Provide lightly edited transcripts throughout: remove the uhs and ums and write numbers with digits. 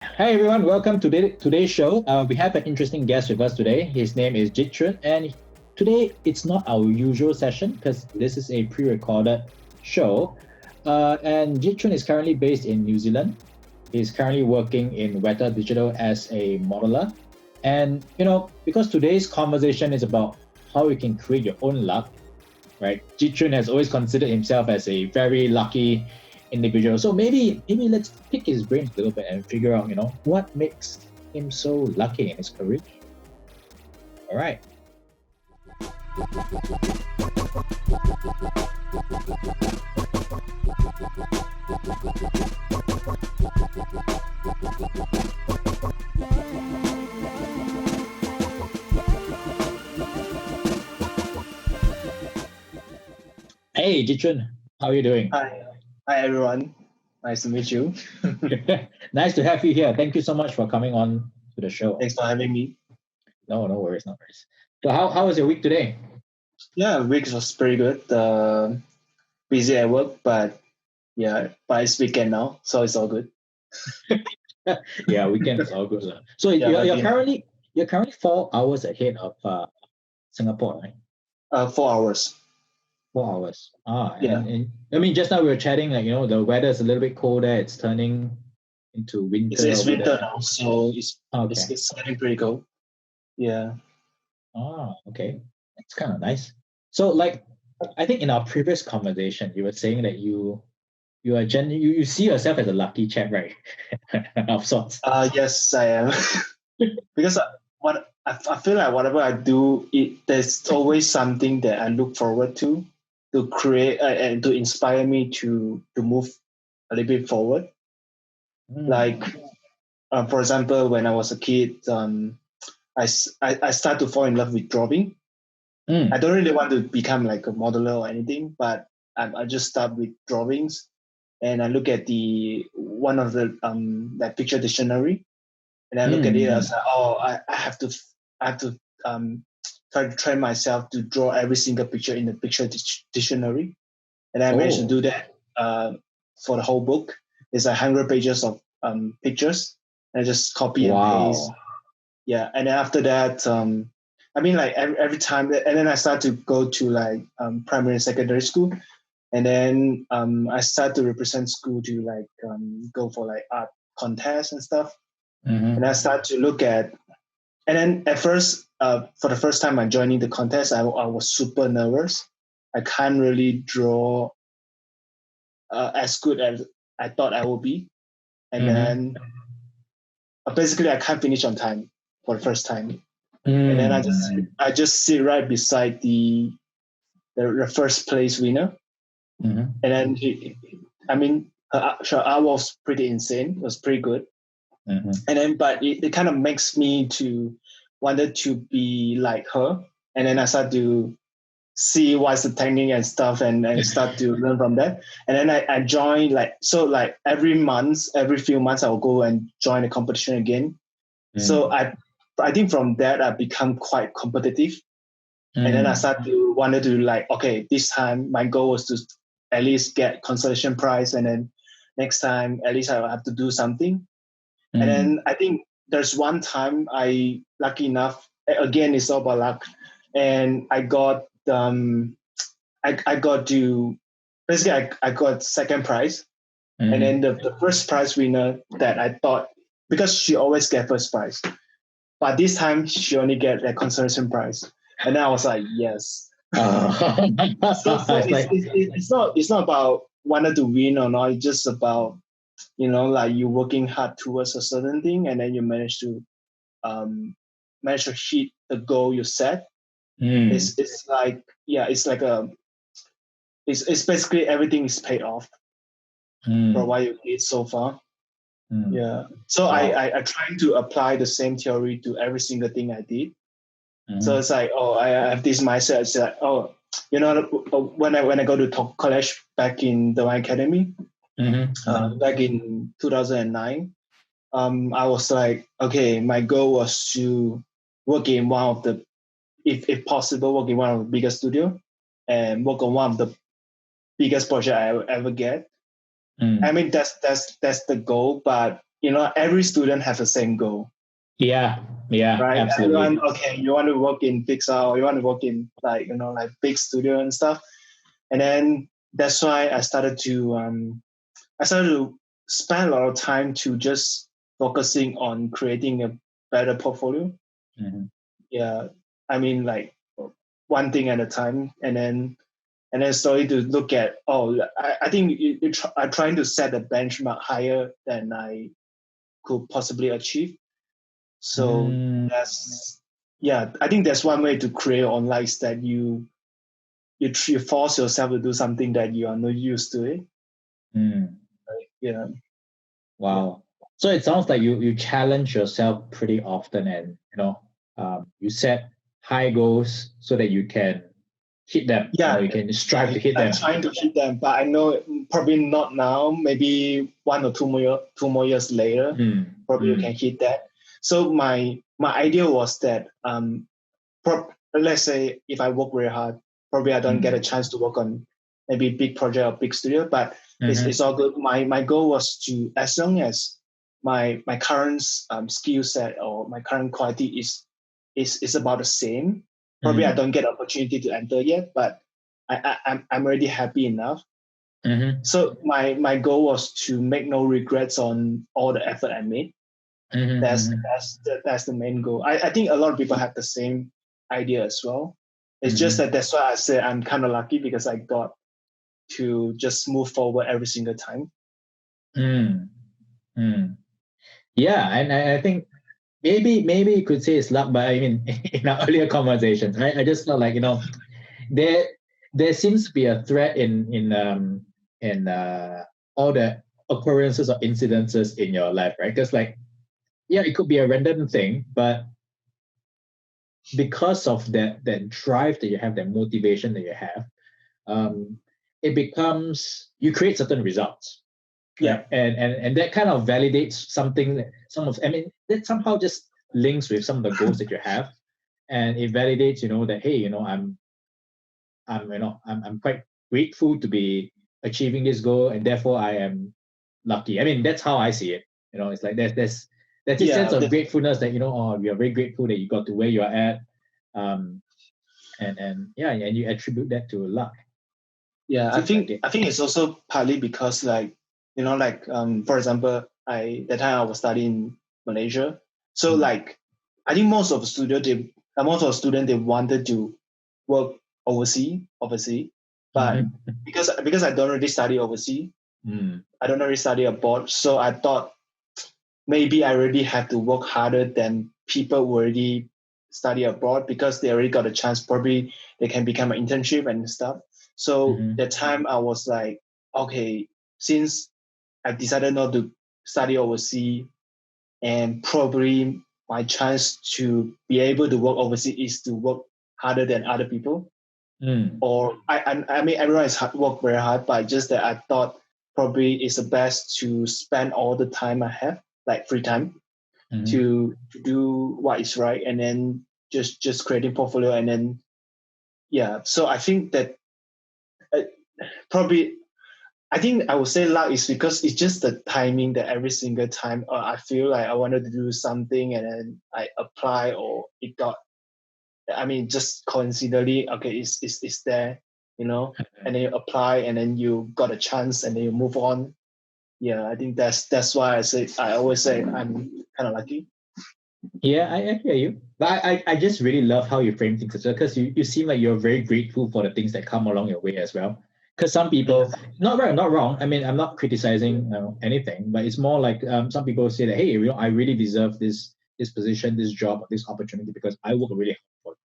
Hi everyone, welcome to today's show. We have an interesting guest with us today. His name is Jit Chun, and today it's not our usual session because this is a pre-recorded show. And Jit Chun is currently based in New Zealand. He's currently working in Weta Digital as a modeler. And because today's conversation is about how you can create your own luck, right? Jit Chun has always considered himself as a very lucky individual. So maybe let's pick his brains a little bit and figure out, what makes him so lucky in his career. All right. Hey, Jichun, how are you doing? Hi everyone. Nice to meet you. Nice to have you here. Thank you so much for coming on to the show. Thanks for having me. No worries, no worries. So how was your week today? Yeah, week was pretty good. Busy at work, but it's weekend now, so it's all good. Yeah, weekend is all good. So Yeah, you're currently 4 hours ahead of Singapore, right? 4 hours. 4 hours. Yeah, And I mean, just now we were chatting, like, the weather is a little bit colder. It's turning into winter it's over winter there. now, so it's Okay. it's getting pretty cold. Yeah. Okay. That's kind of nice. So, like, I think in our previous conversation, you were saying that you see yourself as a lucky chap, right? Of sorts. Yes, I am. Because I feel like whatever I do, there's always something that I look forward to create and to inspire me to move a little bit forward. Like, for example, when I was a kid, I started to fall in love with drawing. I don't really want to become like a modeler or anything, but I just start with drawings, and I look at the one of the that picture dictionary, and I look at it as like, oh, I have to try to train myself to draw every single picture in the picture dictionary, and I managed to do that for the whole book. It's 100 pages of pictures, and I just copy and paste. Wow. Yeah, and then after that, I mean, like every time, and then I start to go to like primary and secondary school, and then I start to represent school to like go for like art contests and stuff, and I start to look at, and then at first, for the first time I joining the contest, I was super nervous. I can't really draw as good as I thought I would be, and then basically I can't finish on time for the first time. And then I just sit right beside the first place winner, and then I mean her art was pretty insane. It was pretty good, and then but it kind of makes me to wanted to be like her, and then I start to see what's the technique and stuff, and start to learn from that. And then I join like every month, every few months I will go and join a competition again. So I think from that I become quite competitive. And then I start to wanted to like, okay, this time my goal was to at least get consolation prize, and then next time at least I will have to do something. And then I think there's one time I lucky enough, again it's all about luck, and I got I got to basically I got second prize, and then the first prize winner that I thought, because she always get first prize, but this time she only get a consolation prize, and then I was like, yes. So it's not about wanted to win or not. It's just about like you working hard towards a certain thing, and then you manage to hit the goal you set. It's like it's like it's basically everything is paid off for what you did so far. Yeah. So I try to apply the same theory to every single thing I did. So it's like, oh, I have this mindset. It's like, oh, when I go to college back in the Academy, back in 2009, I was like, okay, my goal was to work in one of the, if possible, work in one of the biggest studio and work on one of the biggest project I ever get. I mean, that's the goal, but every student has the same goal, Yeah, yeah, right? absolutely. Everyone, okay, you want to work in Pixar, or you want to work in like big studio and stuff. And then that's why I started to spend a lot of time to just focusing on creating a better portfolio. Mm-hmm. Yeah, I mean, like one thing at a time, and then slowly to look at, I think I'm trying to set a benchmark higher than I could possibly achieve. So Mm, I think that's one way to create online, is that you force yourself to do something that you are not used to it. mm. Yeah, yeah, Wow. So it sounds like you challenge yourself pretty often, and you set high goals so that you can hit them. yeah, You can strive to hit I'm them. trying to hit them, but I know probably not now. Maybe 1 or 2 more years later, Mm, probably you mm, can hit that. So my idea was that let's say if I work very hard, probably I don't get a mm, chance to work on maybe big project or big studio, but it's mm-hmm, all good. My goal was to, as long as my current skill set or my current quality is about the same. Probably I mm, don't get opportunity to enter yet, but I'm already happy enough. mm-hmm, So my goal was to make no regrets on all the effort I made. mm-hmm, mm-hmm, That's the main goal. I think a lot of people have the same idea as well. It's just mm-hmm, that that's why I say I'm kind of lucky, because I got to just move forward every single time. mm, mm. Yeah, and I think maybe you could say it's luck, but I mean, in our earlier conversations, I just felt like there there seems to be a thread in all the occurrences or incidences in your life, right? Because yeah, it could be a random thing, but because of that drive that you have, that motivation that you have, um, it becomes you create certain results, Yeah, right? And that kind of validates something that that somehow just links with some of the goals that you have, and it validates, that hey, I'm quite grateful to be achieving this goal, and therefore I am lucky. I mean, that's how I see it. It's like there's this sense yeah, of gratefulness that we are very grateful that you got to where you are at, um, and yeah, and you attribute that to luck. yeah. I Seems like think it. I think it's also partly because, like, for example, that time I was studying in Malaysia. So Mm. like, I think most of the students, they wanted to work overseas, but Mm-hmm. because I don't really study overseas, Mm. I don't really study abroad. So I thought maybe I already have to work harder than people who already study abroad, because they already got a chance. Probably they can become an internship and stuff. So Mm-hmm. that time I was like, okay, since I decided not to study overseas, and probably my chance to be able to work overseas is to work harder than other people. Mm. Or I mean, everyone is work very hard, but just that I thought probably it's the best to spend all the time I have, like free time, Mm-hmm. to do what is right, and then just creating portfolio, and then yeah. So I think that uh, probably I think I would say luck is because it's just the timing, that every single time I feel like I wanted to do something, and then I apply, or it got, I mean, just coincidentally, okay, it's there, and then you apply, and then you got a chance, and then you move on. Yeah, I think that's why I always say I'm kind of lucky. Yeah, I hear you. But I just really love how you frame things as well, because you seem like you're very grateful for the things that come along your way as well. Because some Yeah, people, not right, not wrong. I mean, I'm not criticizing anything, but it's more like some people say that, hey, I really deserve this position, this job, this opportunity because I work really hard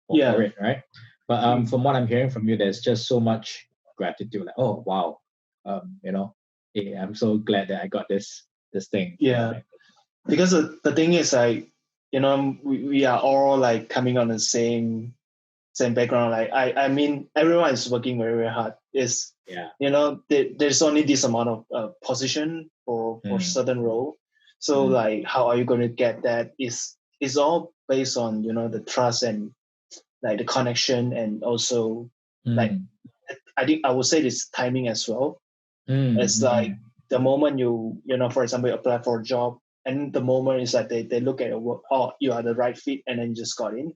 for yeah, it, right? But mm, from what I'm hearing from you, there's just so much gratitude. Like, oh wow, hey, I'm so glad that I got this thing. yeah. Because the thing is, like, we are all like coming on the same background. Like, I mean, everyone is working very, very hard. It's, Yeah. there's only this amount of position for Mm, certain role. So mm, like, how are you going to get that? Is all based on the trust, and like the connection, and also like, mm, I think I would say this timing as well. mm, It's mm, like, mm. the moment you know, for example, you apply for a job, and the moment is that they look at your work, oh, you are the right fit, and then you just got in.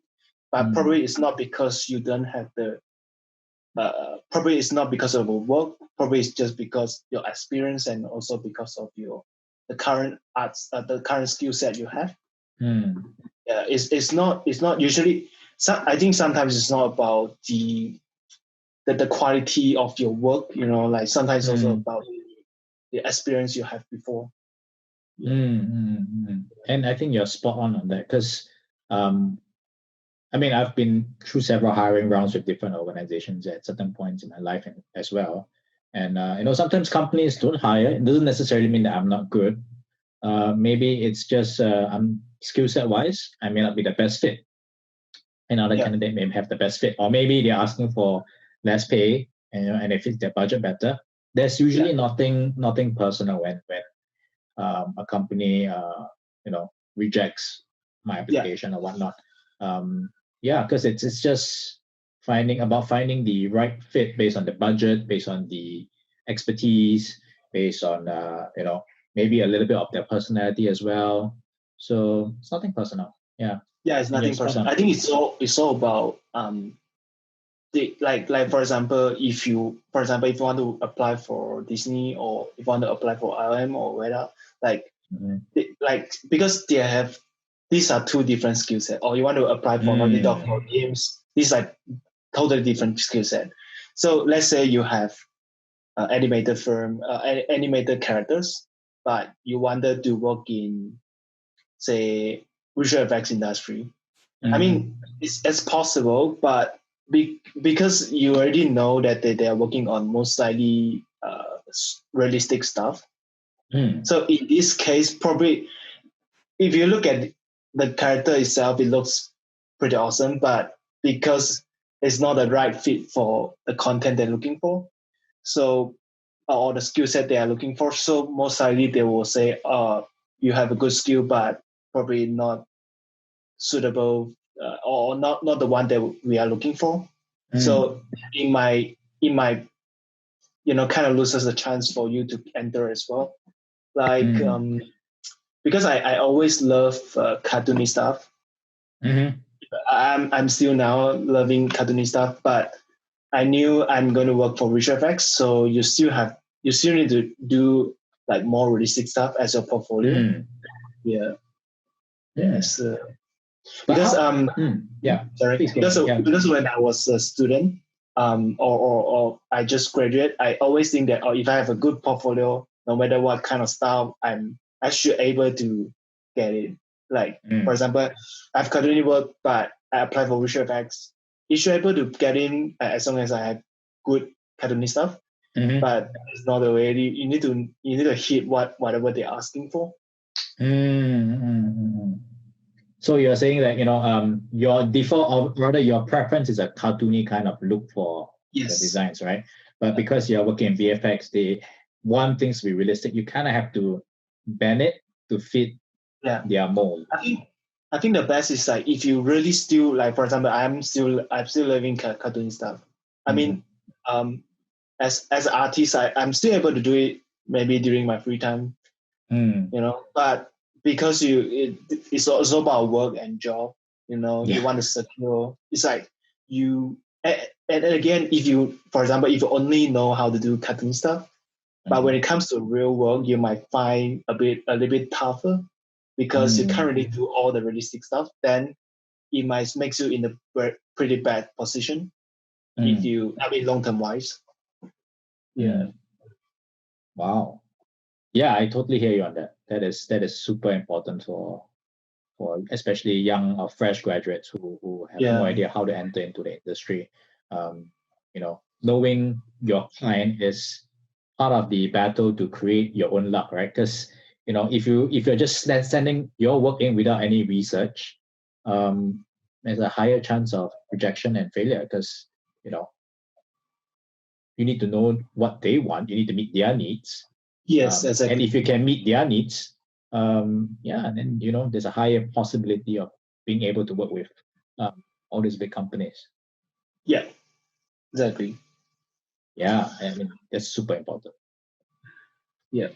But probably it's not because you don't have the probably it's not because of the work. Probably it's just because your experience and also because of the current the current skill set you have. Yeah, it's not usually. I think sometimes it's not about the quality of your work. You know, like sometimes also about the experience you have before. And I think you're spot on that because I mean, I've been through several hiring rounds with different organizations at certain points in my life as well. And, sometimes companies don't hire. It doesn't necessarily mean that I'm not good. Maybe it's just I'm skill set wise, I may not be the best fit. Another candidate may have the best fit. Or maybe they're asking for less pay and it fits their budget better. There's usually nothing personal when a company rejects my application or whatnot. Because it's just finding the right fit based on the budget, based on the expertise, based on maybe a little bit of their personality as well. So it's nothing personal. Yeah, it's nothing personal. I think it's all about like for example, if you want to apply for Disney, or if you want to apply for IM or Weta, because they have, these are two different skill set. Or you want to apply for Naughty Dog or games, these are totally different skill set. So let's say you have animated animated characters, but you wanted to work in, say, visual effects industry. I mean, it's possible, but because you already know that they are working on most likely realistic stuff. So in this case, probably if you look at the character itself, it looks pretty awesome, but because it's not the right fit for the content they're looking for, so or the skill set they are looking for, so most likely they will say, you have a good skill, but probably not suitable, or not the one that we are looking for. So it might kind of loses a chance for you to enter as well. Like because I always love cartoony stuff. I'm still now loving cartoony stuff, but I knew I'm going to work for visual effects, so you still need to do like more realistic stuff as your portfolio. Yes. Because sorry, because when I was a student, or I just graduate, I always think that if I have a good portfolio, no matter what kind of style I should able to get it. Like for example, I've cartoony work, but I apply for visual effects. You should able to get in as long as I have good cartoony stuff. But it's not the way. You need to hit whatever they're asking for. So you're saying that your default, or rather your preference, is a cartoony kind of look for the designs, right? But because you're working in VFX, they want things to be realistic. You kind of have to bend it to fit their mold. I think the best is like if you really still, like for example, I'm still loving cartoon stuff. I mean, as an artist, I'm still able to do it maybe during my free time, but because it's also about work and job, you want to secure. It's like and again, if you, for example, if you only know how to do cartoon stuff, but when it comes to real work, you might find a little bit tougher because you can't really do all the realistic stuff. Then it might makes you in a pretty bad position if you, long-term wise. Wow. Yeah, I totally hear you on that. That is super important for especially young or fresh graduates who have no idea how to enter into the industry. Knowing your client is part of the battle to create your own luck, right? Because if you're just sending your work in without any research, there's a higher chance of rejection and failure because you need to know what they want. You need to meet their needs. Yes, exactly. And if you can meet their needs, then there's a higher possibility of being able to work with all these big companies. Yeah, exactly. Yeah, I mean that's super important. Yeah.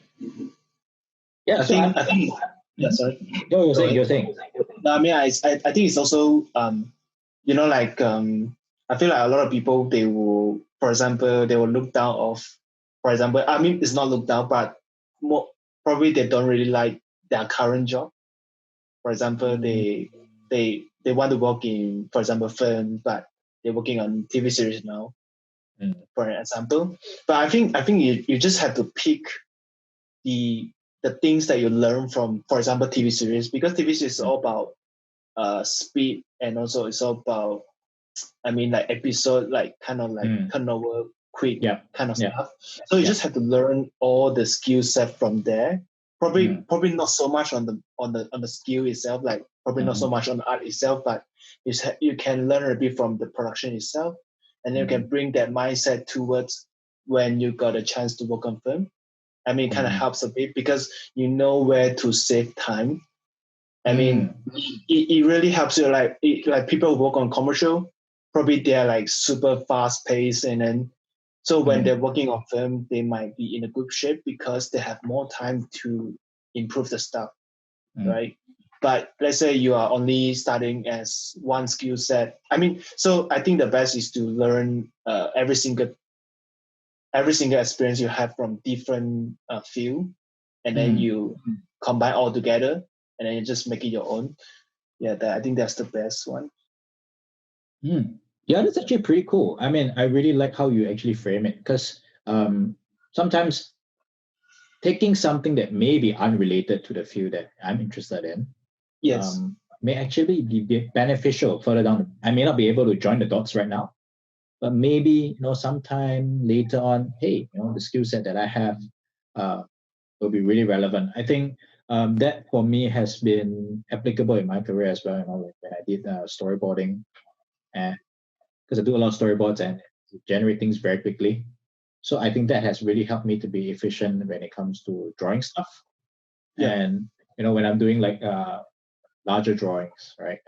Yeah. I think. Yeah. Sorry. No, you're Go saying. ahead. You're saying. No, I mean, I think it's also like I feel like a lot of people, they will, for example, they will look down of, for example, I mean, it's not look down, but more probably they don't really like their current job. For example, they want to work in, for example, film, but they're working on TV series now, for example. But I think you just have to pick the things that you learn from, for example, TV series, because TV series is all about speed, and also it's all about, I mean, like episode, like kind of like turnover quick kind of stuff. So you just have to learn all the skill set from there. Probably not so much on the skill itself, like probably not so much on the art itself, but you can learn a bit from the production itself, and then you can bring that mindset towards when you got a chance to work on film. I mean, it kind of helps a bit because you know where to save time. I mean, it really helps you. Like people who work on commercial, probably they're like super fast paced, and then so when they're working on film, they might be in a good shape because they have more time to improve the stuff, right? But let's say you are only starting as one skill set. I mean, so I think the best is to learn every single experience you have from different field, and then you combine all together, and then you just make it your own. Yeah, I think that's the best one. Yeah, that's actually pretty cool. I mean, I really like how you actually frame it, because sometimes taking something that may be unrelated to the field that I'm interested in, yes, may actually be beneficial further down. I may not be able to join the dots right now, but maybe sometime later on, hey, the skill set that I have will be really relevant. I think that for me has been applicable in my career as well. When I did storyboarding, and because I do a lot of storyboards and generate things very quickly. So I think that has really helped me to be efficient when it comes to drawing stuff. Yeah. And when I'm doing like larger drawings, right?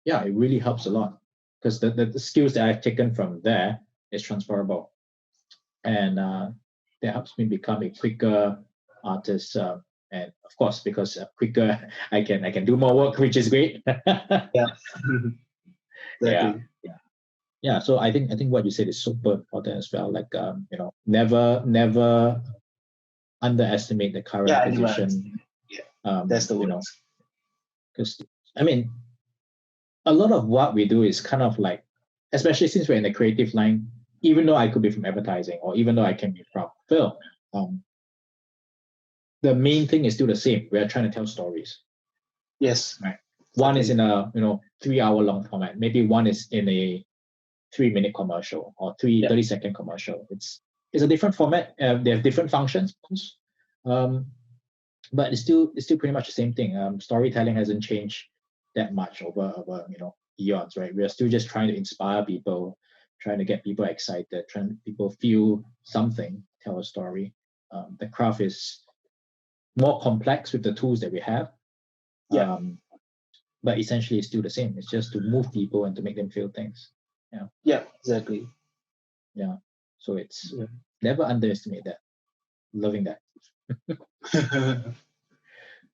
Yeah, it really helps a lot, because the skills that I've taken from there is transferable, and that helps me become a quicker artist. And of course, because quicker, I can do more work, which is great. Yeah. Exactly. Yeah. So I think what you said is super important as well. Like never underestimate the current position. Yeah, that's the word. Because I mean, a lot of what we do is kind of like, especially since we're in the creative line, even though I could be from advertising, or even though I can be from film, the main thing is still the same. We are trying to tell stories. Yes. Right. One is in a 3-hour long format. Maybe one is in a 3-minute commercial or 30-second commercial. It's a different format. They have different functions, but it's still pretty much the same thing. Storytelling hasn't changed that much over eons, right? We are still just trying to inspire people, trying to get people excited, trying to people feel something, tell a story. The craft is more complex with the tools that we have. But essentially it's still the same. It's just to move people and to make them feel things. Yeah, exactly. Yeah. So it's never underestimate that. Loving that.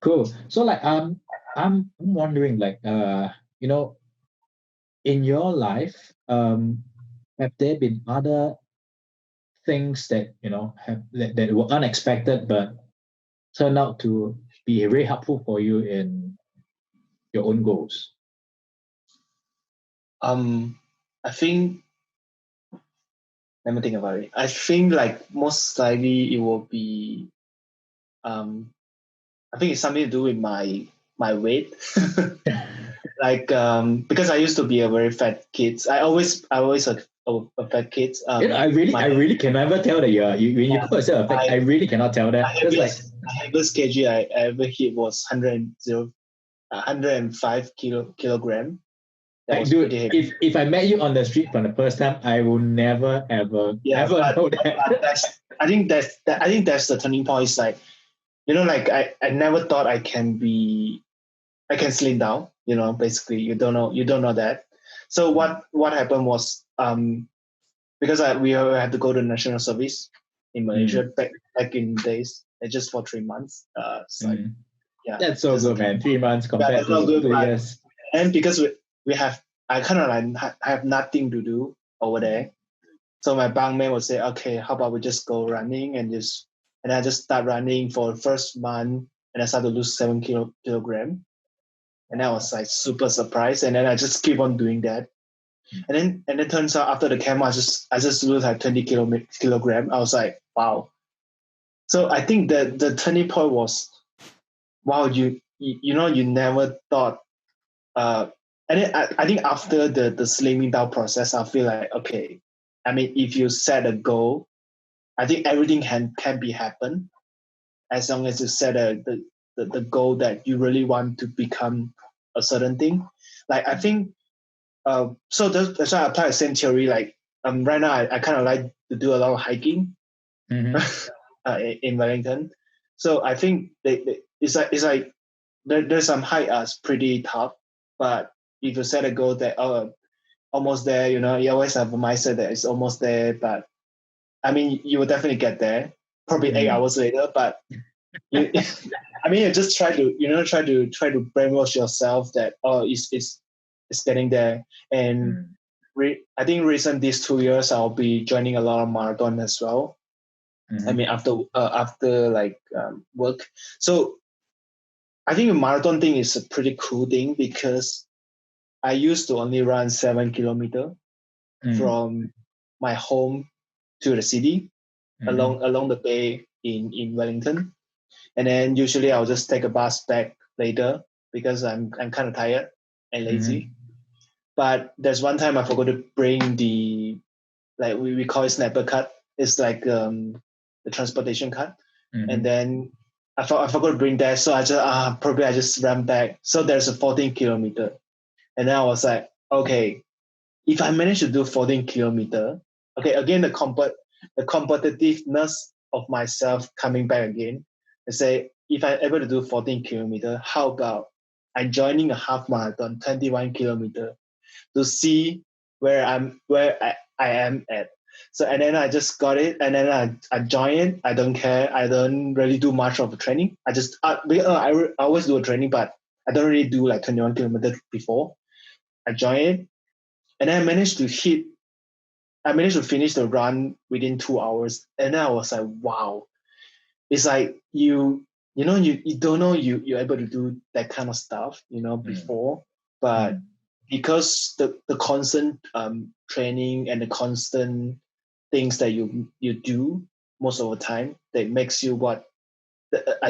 Cool. So like I'm wondering, like in your life, have there been other things that have that were unexpected but turned out to be very helpful for you in your own goals? I think, let me think about it. I think like most likely it will be I think it's something to do with my weight. Like because I used to be a very fat kid. I always a fat kid. I really can never tell that when you call yourself a fat, I really cannot tell that. My heaviest kg I ever hit was 105 kilogram. Dude, if I met you on the street for the first time, I will never ever know that. I think that's the turning point. It's like, like I never thought I can slim down. Basically you don't know that. So what happened was because we had to go to national service in Malaysia back back in days, just for 3 months. It's like, yeah, That's so good, man. 3 months yeah, compared that's not to good. 2 years. And because we have, I kind of like have nothing to do over there. So my bunkmate would say, okay, how about we just go running and I just start running for the first month, and I started to lose 7 kilogram. And I was like super surprised. And then I just keep on doing that. And then it turns out after the camp, I just lose like 20 kilogram. I was like, wow. So I think that the turning point was, wow, you never thought. And then I think after the slimming down process, I feel like, okay, I mean, if you set a goal, I think everything can be happen as long as you set the goal that you really want to become a certain thing. Like I think, so that's why I apply the same theory. Like right now, I kind of like to do a lot of hiking in Wellington. So I think it's like there's some hike that's pretty tough, but if you set a goal that almost there, you always have a mindset that it's almost there, but I mean, you will definitely get there, probably 8 hours later. But you, I mean, you just try to brainwash yourself that it's getting there. And I think recent these 2 years, I'll be joining a lot of marathon as well. I mean, after like work. So I think a marathon thing is a pretty cool thing because I used to only run 7 kilometers from my home to the city along the bay in Wellington. And then usually I'll just take a bus back later because I'm kind of tired and lazy. But there's one time I forgot to bring the, like we call it snapper card. It's like the transportation card. And then I forgot to bring that. So I just ran back. So there's a 14 kilometer. And then I was like, okay, if I manage to do 14 kilometer, okay, again, the competitiveness of myself coming back again and say, if I'm able to do 14 kilometer, how about I'm joining a half marathon, 21 kilometer, to see where I am at. So, and then I just got it, and then I joined it. I don't care. I don't really do much of the training. I always do a training, but I don't really do like 21 kilometers before. I joined it, and then I managed to finish the run within 2 hours. And then I was like, wow. It's like you don't know you're able to do that kind of stuff, before. But because the constant training and the constant things that you do most of the time, that makes you I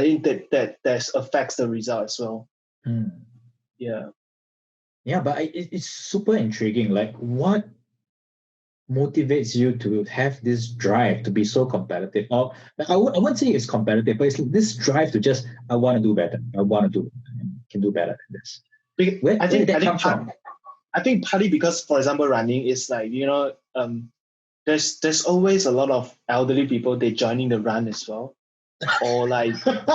think that affects the result as well. Yeah. Yeah, but it's super intriguing. Like, what motivates you to have this drive to be so competitive? Or I wouldn't say it's competitive, but it's like this drive to just, I want to do better. I want to can do better than this. Where did that come from? I think partly because, for example, running is like, there's always a lot of elderly people, they joining the run as well. Or like the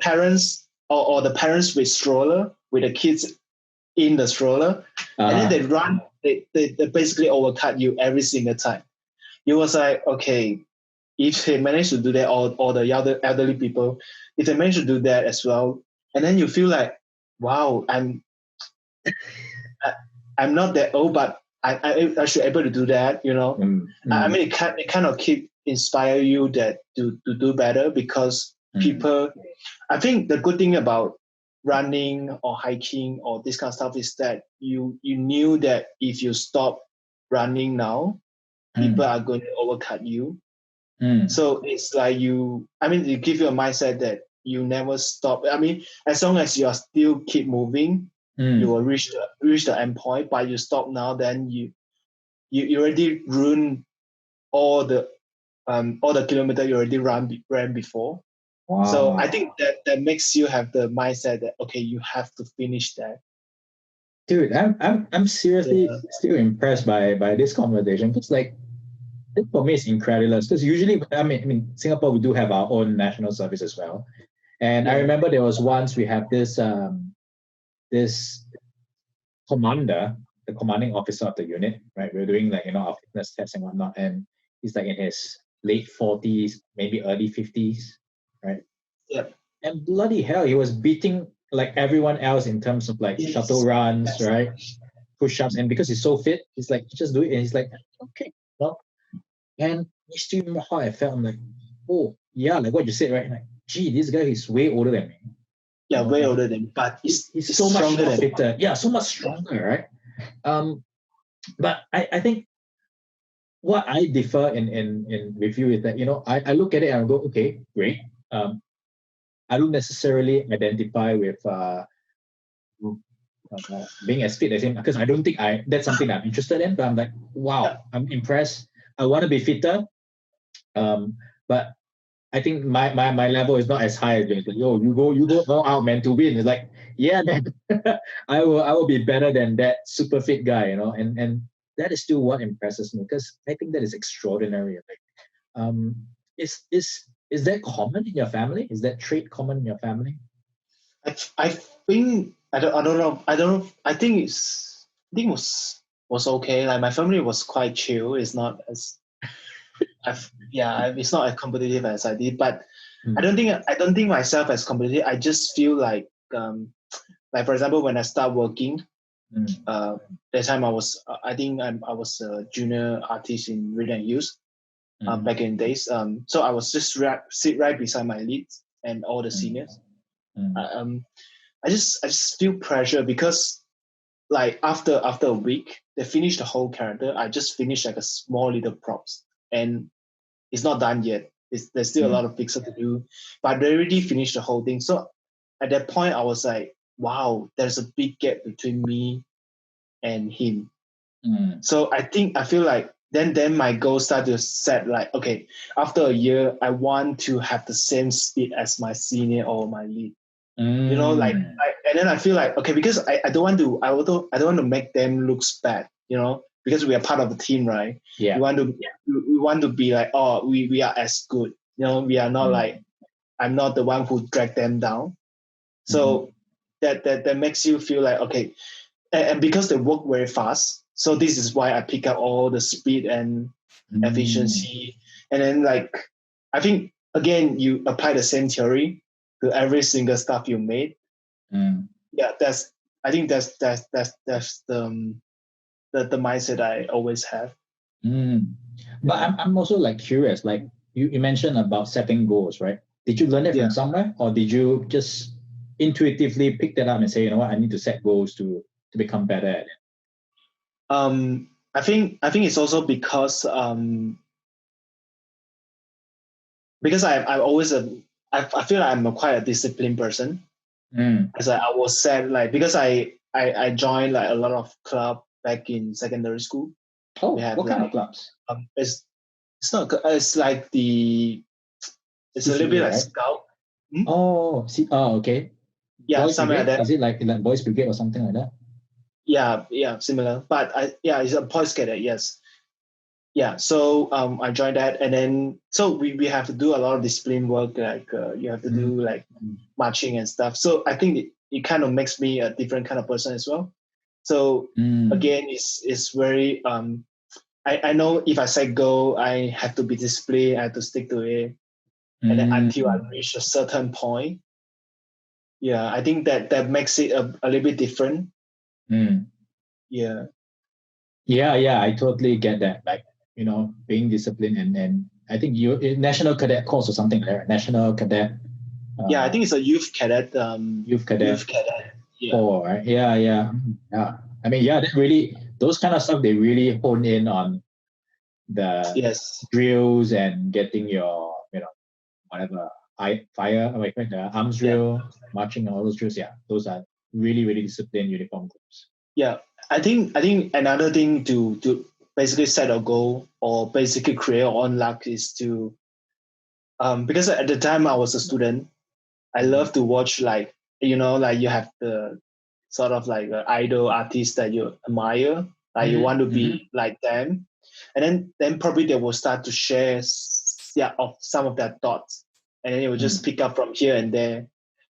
parents or the parents with stroller, with the kids in the stroller, and then they run, they basically overcut you every single time. It was like, okay, if they manage to do that, or the elderly people, if they manage to do that as well, and then you feel like, wow, I'm not that old, but I should be able to do that, I mean, it kind of keep inspire you that to do better, because people, I think the good thing about running or hiking or this kind of stuff is that you knew that if you stop running now, people are going to overcut you. So it's like you give you a mindset that you never stop. I mean, as long as you are still keep moving, you will reach the end point. But you stop now, then you already ruined all the kilometer you already ran before. Wow. So I think that makes you have the mindset that, okay, you have to finish that. Dude, I'm seriously still impressed by this conversation. It's like, for me, it's incredulous because usually, I mean, Singapore, we do have our own national service as well. And I remember there was once we have this commander, the commanding officer of the unit, right? We were doing like, our fitness tests and whatnot. And he's like in his late 40s, maybe early 50s, right? Yep. And bloody hell, he was beating like everyone else in terms of like shuttle Yes. runs, Yes. right? Push-ups. And because he's so fit, he's like, just do it. And he's like, okay, well. And you still remember how I felt. I'm like, oh, yeah, like what you said, right? Like, gee, this guy is way older than me. Yeah, You know, way and older than me, but he's he's so much stronger more than me. fitter. Yeah, so much stronger, right? But I think what I differ in with you is that, I look at it and I go, okay, great. I don't necessarily identify with being as fit as him because I don't think that's something that I'm interested in. But I'm like, Yeah. wow, I'm impressed. I want to be fitter. But I think my level is not as high as yours. Like, yo, you go all out, man, to win. It's like, yeah, man, I will be better than that super fit guy, and that is still what impresses me because I think that is extraordinary. Like, is that common in your family? Is that trait common in your family? I think I don't know. I think it was okay. Like my family was quite chill. It's not as it's not as competitive as I did. But Mm. I don't think myself as competitive. I just feel like for example when I start working, that time I was a junior artist in Read and Use back in days. So I was just sit right beside my leads and all the seniors. I just feel pressure because like after a week they finish the whole character. I just finished like a small little props and it's not done yet. There's still a lot of pixel to do, but they already finished the whole thing. So at that point I was like, wow, there's a big gap between me and him. So I feel like then my goals start to set like, okay, after a year I want to have the same speed as my senior or my lead. And then I feel like, okay, because I don't want to I don't want to make them look bad, because we are part of the team, right? Yeah. We want to be like, oh, we are as good, we are not like, I'm not the one who dragged them down. So that makes you feel like, okay, and because they work very fast, so this is why I pick up all the speed and efficiency. And then like I think again you apply the same theory to every single stuff you made. Yeah, I think that's the mindset I always have. But I'm also like curious, like you mentioned about setting goals, right? Did you learn it from somewhere or did you just intuitively pick that up and say, you know what, I need to set goals to become better at it? I think it's also because I always I feel like I'm quite a disciplined person. As I was said, like because I joined like a lot of club back in secondary school. Oh, what kind of clubs? It's not. It's like it's CCA, a little bit like right? scout. Oh, okay. Yeah, Boys something brigade? like that. Is it like boys brigade or something like that? Yeah, similar. But it's a boys cadet. Yes. Yeah, so I joined that, and then so we have to do a lot of discipline work, like you have to do like marching and stuff. So I think it kind of makes me a different kind of person as well. So again, it's very I know if I set goal, I have to be disciplined, I have to stick to it, and then until I reach a certain point. Yeah, I think that makes it a little bit different. Yeah. Yeah, I totally get that. Like, being disciplined and I think you National Cadet Course or something like that, right? National Cadet. Yeah, I think it's a youth cadet. Youth Cadet. Youth cadet. Yeah. Oh, right. Yeah. I mean, that really, those kind of stuff, they really hone in on the drills and getting your, whatever, the arms drill, marching, all those drills. Yeah, those are really, really disciplined uniform groups. Yeah, I think another thing to basically set a goal or basically create your own luck is to because at the time I was a student, I love to watch like like you have the sort of like idol artist that you admire, like you want to be like them, and then probably they will start to share of some of their thoughts, and then you will just pick up from here and there,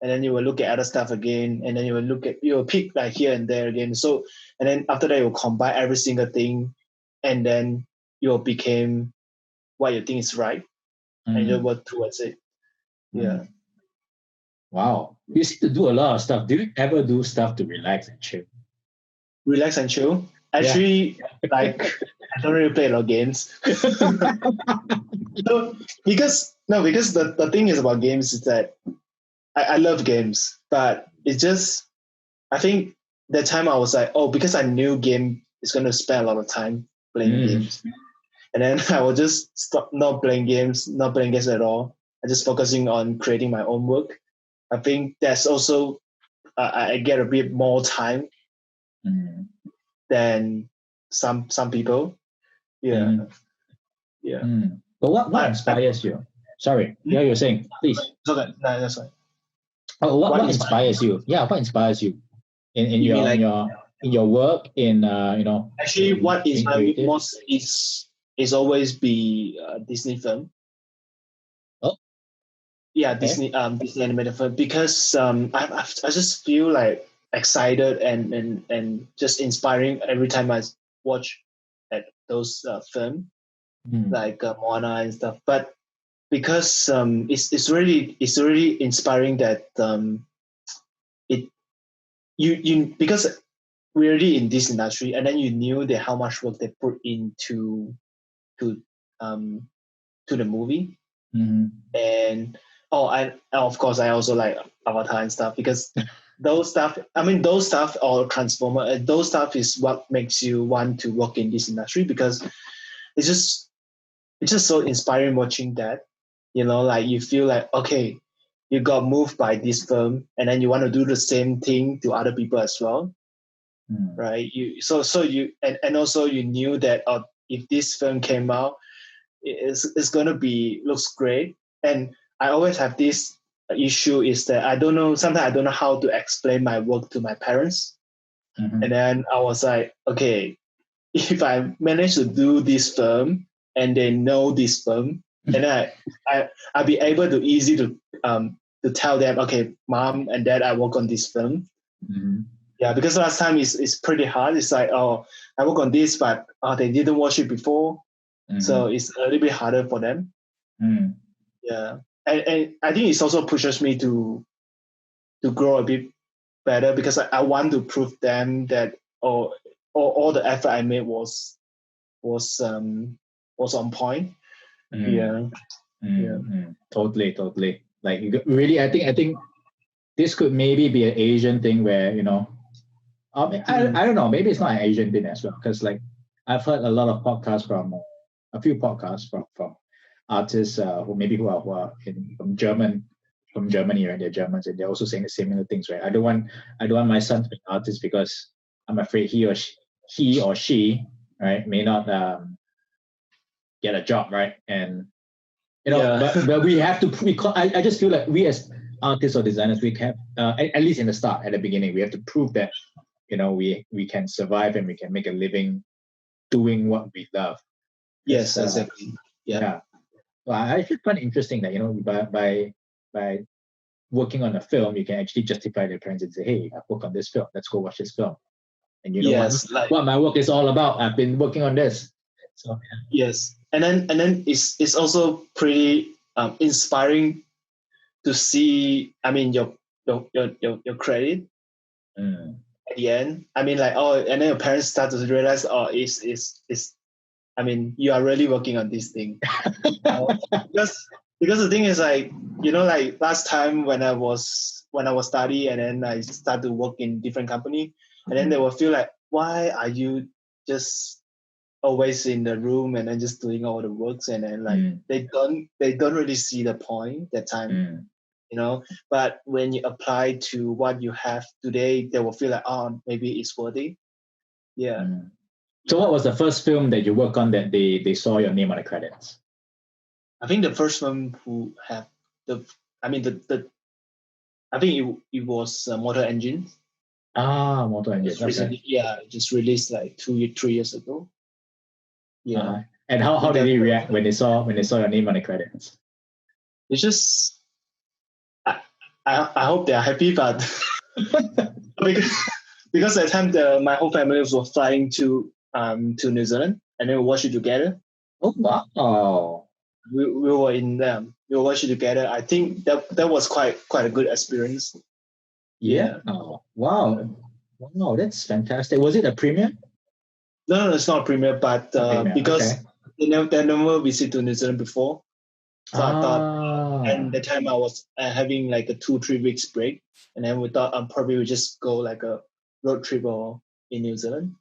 and then you will look at other stuff again, and then you will pick like here and there again. So and then after that you will combine every single thing, and then you will become what you think is right, and you work towards it. Yeah. Wow. You seem to do a lot of stuff. Do you ever do stuff to relax and chill? Relax and chill. Actually, like I don't really play a lot of games. Because the thing is about games is that I love games, but it's just I think that time I was like, oh, because I knew game is going to spend a lot of time playing games, and then I will just stop not playing games at all, and just focusing on creating my own work. I think that's also I get a bit more time than some people. Yeah. But what inspires you? Sorry, you're saying, please. Okay, no, that's fine. Oh, what inspires you? Yeah, what inspires you in your work in Actually, what inspires me most is always be Disney film. Oh, yeah, okay. Disney animated film, because I just feel like excited and just inspiring every time I watch at those film like Moana and stuff. But because it's really inspiring that you because we're already in this industry, and then you knew that how much work they put into to the movie. And of course I also like Avatar and stuff, because those stuff or Transformer, those stuff is what makes you want to work in this industry, because it's just so inspiring watching that. Like you feel like, okay, you got moved by this film, and then you want to do the same thing to other people as well. Right? And also you knew that if this film came out, it's gonna looks great. And I always have this issue, is that sometimes I don't know how to explain my work to my parents. And then I was like, okay, if I manage to do this film and they know this film, and I'll be able to easy to tell them, okay, mom and dad, I work on this film. Yeah, because last time it's pretty hard. It's like, oh, I work on this, but they didn't watch it before. So it's a little bit harder for them. Yeah. And I think it also pushes me to grow a bit better, because I want to prove them that all the effort I made was on point. Yeah. Totally. Like really, I think this could maybe be an Asian thing where, I don't know, maybe it's not an Asian thing as well, because like I've heard a lot of podcasts a few podcasts from artists who are from Germany, right? They're Germans, and they're also saying the similar things, right? I don't want my son to be an artist because I'm afraid he or she, right, may not get a job, right? And but we have to. I just feel like we as artists or designers, we have at least in the start, at the beginning, we have to prove that we can survive and we can make a living doing what we love. Yes, exactly. Yeah. Well, I feel quite interesting that by working on a film, you can actually justify the parents and say, "Hey, I work on this film. Let's go watch this film." And what my work is all about. I've been working on this. So yes, and then it's also pretty inspiring to see. I mean, your credit at the end. I mean, like, and then your parents start to realize, it's. I mean, you are really working on this thing. Because the thing is, like, like last time when I was studying, and then I started to work in different company, and then they will feel like, why are you just always in the room and then just doing all the works, and then like they don't really see the point that time, But when you apply to what you have today, they will feel like, oh, maybe it's worthy. Yeah. So what was the first film that you worked on that they saw your name on the credits? I think the first one who have I think it was Motor Engine. Motor Engine. Recently, just released like 3 years ago. Yeah. And how did they react when they saw your name on the credits? It's just I hope they are happy, but because at the time my whole family was flying to New Zealand, and then we watched it together. Oh wow! we were in we were watching together. I think that was quite a good experience. Yeah. Yeah. Oh, wow. Wow, that's fantastic. Was it a premiere? No, it's not a premiere, but Not premiere. Okay. because they never visit to New Zealand before, so I thought, Ah, and the time I was having like a 2-3 weeks break, and then we thought probably we just go like a road trip or in New Zealand.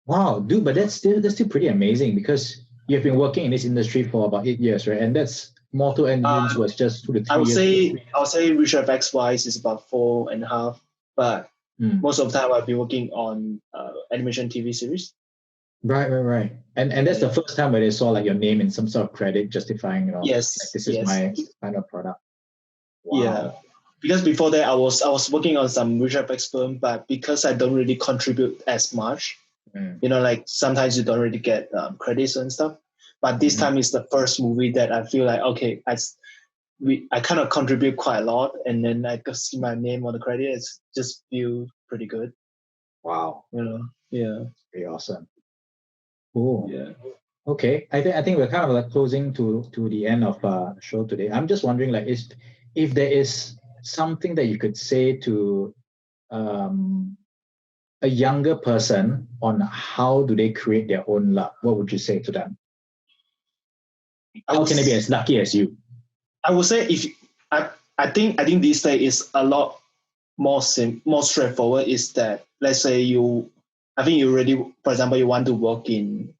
wow, dude, but that's still pretty amazing because you've been working in this industry for about 8 years, right? And that's Mortal Engines Uh, was just 2 to I 3 would years. say Research X wise is about 4.5, but Hmm. most of the time I've been working on animation TV series. Right, right, right. And that's the Yeah. first time where they saw like your name in some sort of credit justifying, like Yes, this is yes, my final product. yeah. Wow. Because before that I was working on some research X firm, but because I don't really contribute as much, Mm. like sometimes you don't really get credits and stuff. But this Mhm. time is the first movie that I feel like okay, I kind of contribute quite a lot, and then I just see my name on the credit. It's just feel pretty good, Wow. Yeah, Pretty awesome. Cool. yeah. Okay. I think we're kind of like closing to the end of the show today. I'm just wondering like is if there is something that you could say to um a younger person on how do they create their own luck, what would you say to them? I How can they be was as lucky as you? I would say if I think this day is a lot more straightforward. Is that let's say I think you already, for example, you want to work in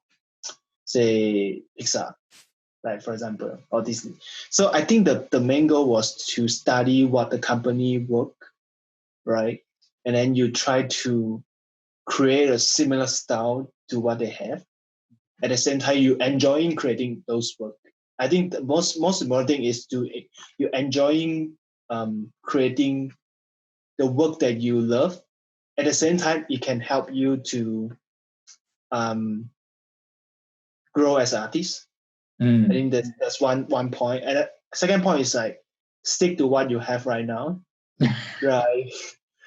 say Pixar, like for example, or Disney. So I think the main goal was to study what the company work, right, and then you try to create a similar style to what they have. At the same time, you enjoying creating those work. I think the most important thing is to you enjoying creating the work that you love. At the same time, it can help you to um, grow as an artist. I Mm. think that's one point. And the second point is like stick to what you have right now, right?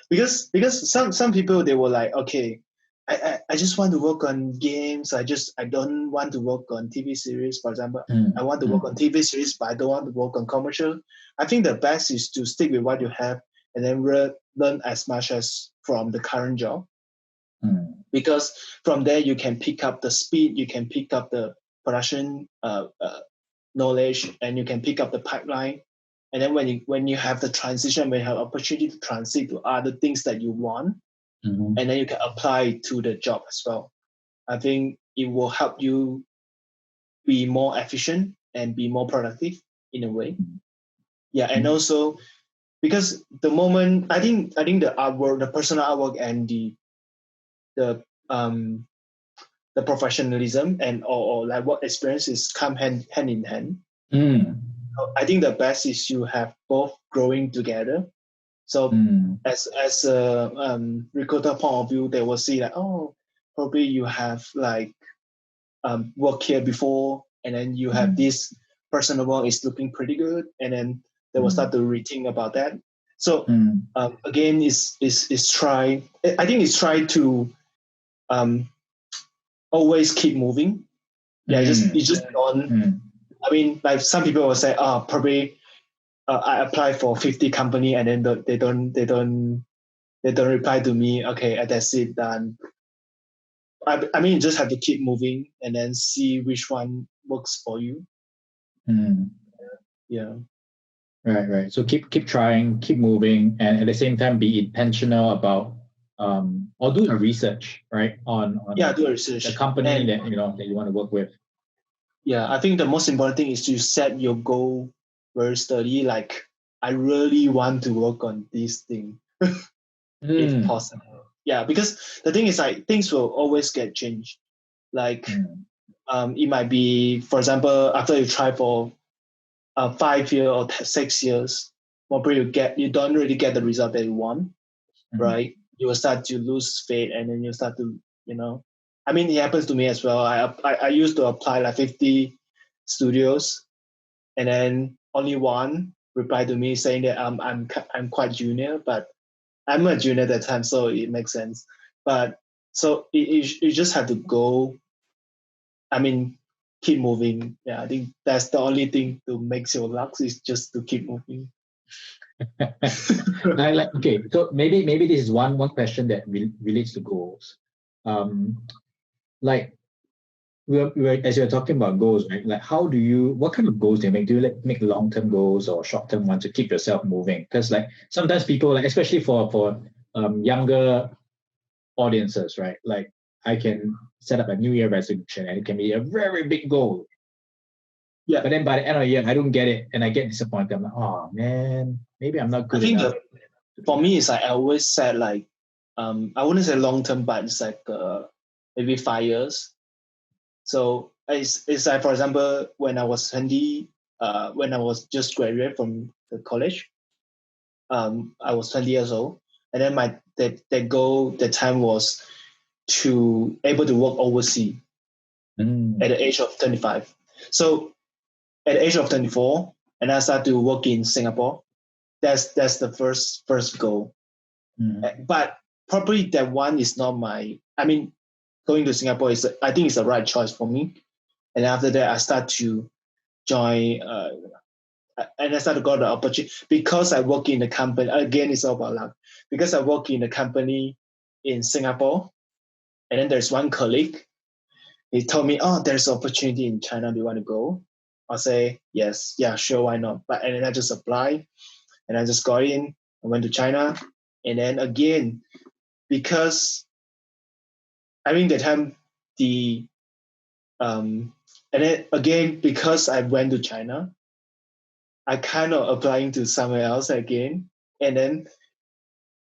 Because some people they were like, okay, I just want to work on games. I don't want to work on TV series, for example. I Mm. want to work on Mm. TV series, but I don't want to work on commercial. I think the best is to stick with what you have and then learn as much as from the current job, Mm. because from there you can pick up the speed, you can pick up the production knowledge, and you can pick up the pipeline. And then when you have the transition, when you have opportunity to transit to other things that you want, Mhm. and then you can apply it to the job as well. I think it will help you be more efficient and be more productive in a way. Yeah, and Mhm. also because the moment I think the artwork, the personal artwork, and the um the professionalism and or like what experiences come hand in hand. Mm. So I think the best is you have both growing together. So Mm. as a recruiter point of view, they will see like, oh, probably you have like work here before, and then you have Mm. this personal one is looking pretty good, and then they will start Mm. to rethink about that. So Mm. again, is try. I think it's try to um, always keep moving. Yeah, Mm. just don't. Mm. I mean, like some people will say, oh, probably I apply for 50 company and then they don't reply to me. Okay, that's it, done. I mean, you just have to keep moving and then see which one works for you. Mm. Yeah. Right, right. So keep trying, keep moving, and at the same time be intentional about or do the research, right, Yeah, on do the research. company And that you want to work with. yeah, I think the most important thing is to set your goal very steady. Like, I really want to work on this thing if Mm. possible. Yeah, because the thing is like things will always get changed. Like Mm. it might be, for example, after you try for 5 years or 6 years, probably you don't really get the result that you want, Mm. right? You will start to lose faith, and then you start to, you know, I mean, it happens to me as well. I used to apply like 50 studios, and then only one replied to me saying that I'm quite junior, but I'm a junior at that time, so it makes sense. But so you just have to go. I mean, keep moving. Yeah, I think that's the only thing to make your luck is just to keep moving. Okay, so maybe this is one question that relates to goals. Like as you're talking about goals, right? Like what kind of goals do you make? Do you like make long-term goals or short-term ones to keep yourself moving? Because like sometimes people, like especially for younger audiences, right? Like I can set up a New Year resolution and it can be a very big goal. Yeah. But then by the end of the year, I don't get it and I get disappointed. I'm like, oh man, maybe I'm not good enough. For me, it's like I always said like, I wouldn't say long term, but it's like maybe 5 years. So it's like, for example, when I was 20, when I was just graduated from the college, I was 20 years old, and then the goal the time was to able to work overseas at the age of 25. So at the age of 24, and I started to work in Singapore. That's the first goal. But probably that one is not my. I mean, going to Singapore I think it's the right choice for me. And after that, I start to join. And I started to got the opportunity because I work in the company. Again, it's all about luck. Because I work in a company in Singapore, and then there's one colleague. He told me, "Oh, there's an opportunity in China. Do you want to go?" I'll say yes, yeah, sure, why not? But and then I just applied, and I just got in. I went to China, and then again, because I mean the time and then again because I went to China, I kind of applying to somewhere else again, and then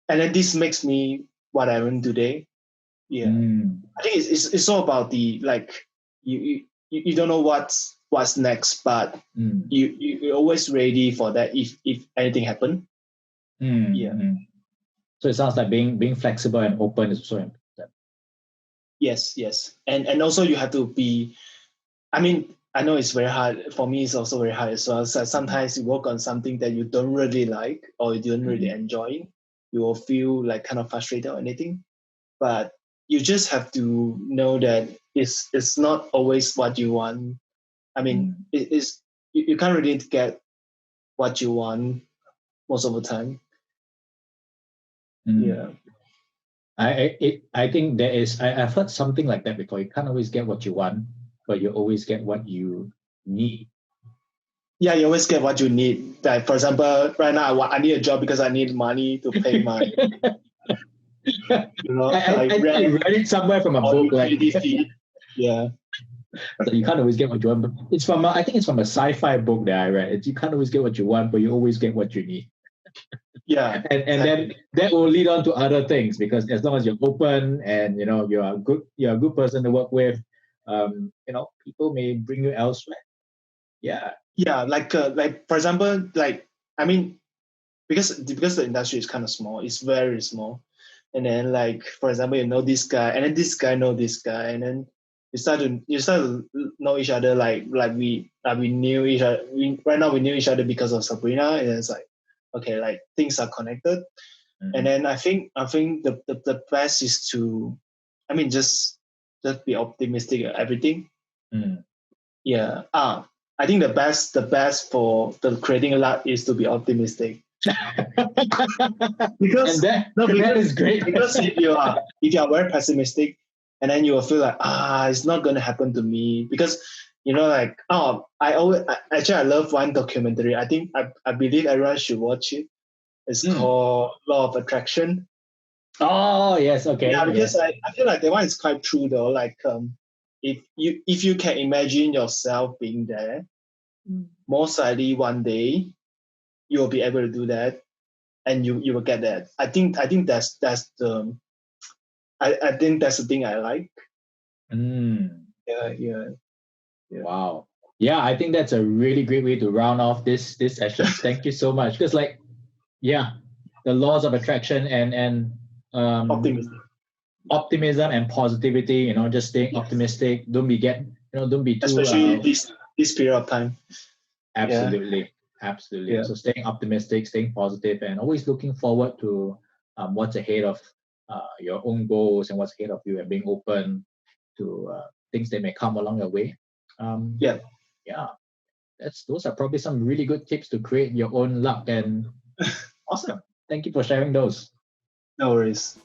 this makes me what I am today. Yeah, I think it's all about the like you don't know what's next, but you're always ready for that if anything happen. Yeah. So it sounds like being flexible and open is so important. Yes, and also you have to be. I mean, I know it's very hard. For me, it's also very hard as well. So sometimes you work on something that you don't really like or you don't really enjoy. You will feel like kind of frustrated or anything. But you just have to know that it's not always what you want. I mean, you can't really get what you want most of the time. Yeah. I think there is. I've heard something like that before. You can't always get what you want, but you always get what you need. Yeah, you always get what you need. Like for example, right now I need a job because I need money to pay my. I read it somewhere from a book. Like, yeah. So you can't always get what you want. But it's from I think it's from a sci-fi book that I read. You can't always get what you want, but you always get what you need. Yeah, and exactly. Then that will lead on to other things because as long as you're open and you're a good person to work with, people may bring you elsewhere. Yeah. Yeah, like for example, like I mean, because the industry is kind of small, it's very small, and then like for example, you know this guy, and then this guy know this guy, and then you start to know each other like we knew each other. Right now we knew each other because of Sabrina, and it's like okay, like things are connected, and then I think the best is to, I mean just be optimistic at everything. Yeah. I think the best for the creating a lot is to be optimistic. because that is great. Because if you are very pessimistic, and then you will feel like it's not going to happen to me because like I love one documentary. I think I believe everyone should watch it. It's called Law of Attraction. Oh yes, okay. Yeah, because I feel like that one is quite true though. Like if you can imagine yourself being there, most likely one day you will be able to do that, and you will get that. I think that's the I think that's the thing I like. Yeah. Wow. Yeah, I think that's a really great way to round off this session. Thank you so much. Because the laws of attraction and optimism and positivity. Just staying optimistic. Don't be too. Especially this period of time. Absolutely. Yeah. So staying optimistic, staying positive, and always looking forward to what's ahead of your own goals and what's ahead of you, and being open to things that may come along your way. Yeah. Yeah, those are probably some really good tips to create your own luck. And awesome. Thank you for sharing those. No worries.